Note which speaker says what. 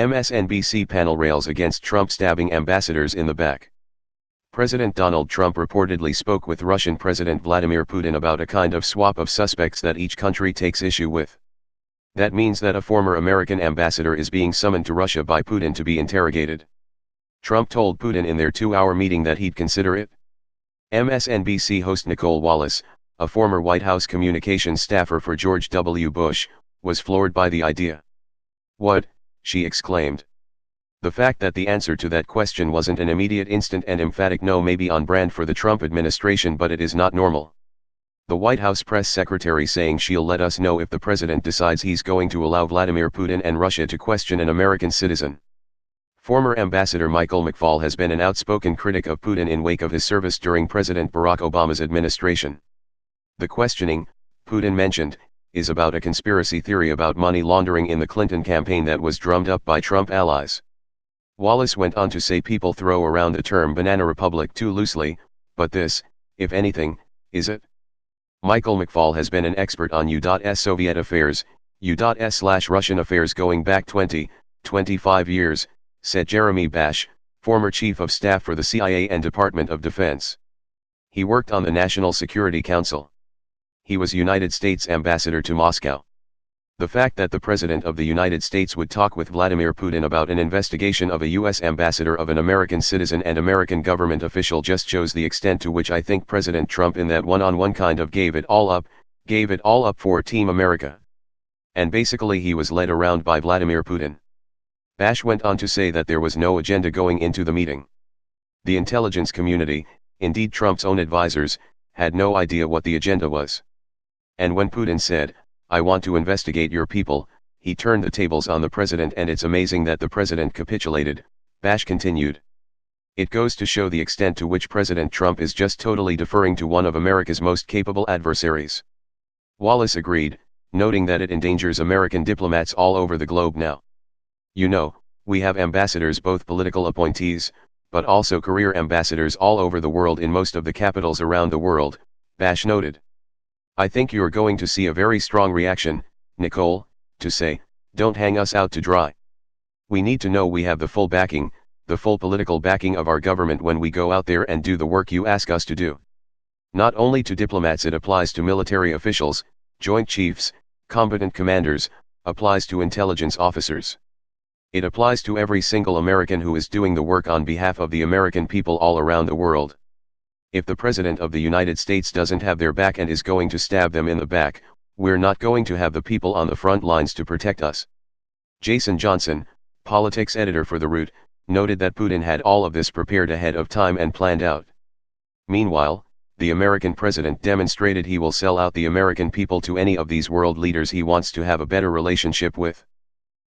Speaker 1: MSNBC panel rails against Trump stabbing ambassadors in the back. President Donald Trump reportedly spoke with Russian President Vladimir Putin about a kind of swap of suspects that each country takes issue with. That means that a former American ambassador is being summoned to Russia by Putin to be interrogated. Trump told Putin in their 2-hour meeting that he'd consider it. MSNBC host Nicole Wallace, a former White House communications staffer for George W. Bush, was floored by the idea. "What?" she exclaimed. The fact that the answer to that question wasn't an immediate, instant and emphatic no may be on brand for the Trump administration, but it is not normal. The White House press secretary saying she'll let us know if the president decides he's going to allow Vladimir Putin and Russia to question an American citizen. Former Ambassador Michael McFaul has been an outspoken critic of Putin in wake of his service during President Barack Obama's administration. The questioning, Putin mentioned, is about a conspiracy theory about money laundering in the Clinton campaign that was drummed up by Trump allies. Wallace went on to say people throw around the term banana republic too loosely, but this, if anything, is it. Michael McFaul has been an expert on U.S. Soviet affairs, U.S./Russian affairs going back 25 years, said Jeremy Bash, former chief of staff for the CIA and Department of Defense. He worked on the National Security Council. He was United States ambassador to Moscow. The fact that the President of the United States would talk with Vladimir Putin about an investigation of a U.S. ambassador of an American citizen and American government official just shows the extent to which I think President Trump in that one-on-one kind of gave it all up for Team America. And basically he was led around by Vladimir Putin. Bash went on to say that there was no agenda going into the meeting. The intelligence community, indeed Trump's own advisors, had no idea what the agenda was. And when Putin said, "I want to investigate your people," he turned the tables on the president, and it's amazing that the president capitulated, Bash continued. It goes to show the extent to which President Trump is just totally deferring to one of America's most capable adversaries. Wallace agreed, noting that it endangers American diplomats all over the globe now. "You know, we have ambassadors, both political appointees, but also career ambassadors all over the world in most of the capitals around the world," Bash noted. "I think you're going to see a very strong reaction, Nicole, to say, don't hang us out to dry. We need to know we have the full backing, the full political backing of our government when we go out there and do the work you ask us to do. Not only to diplomats, it applies to military officials, joint chiefs, combatant commanders, applies to intelligence officers. It applies to every single American who is doing the work on behalf of the American people all around the world. If the President of the United States doesn't have their back and is going to stab them in the back, we're not going to have the people on the front lines to protect us." Jason Johnson, politics editor for The Root, noted that Putin had all of this prepared ahead of time and planned out. Meanwhile, the American president demonstrated he will sell out the American people to any of these world leaders he wants to have a better relationship with.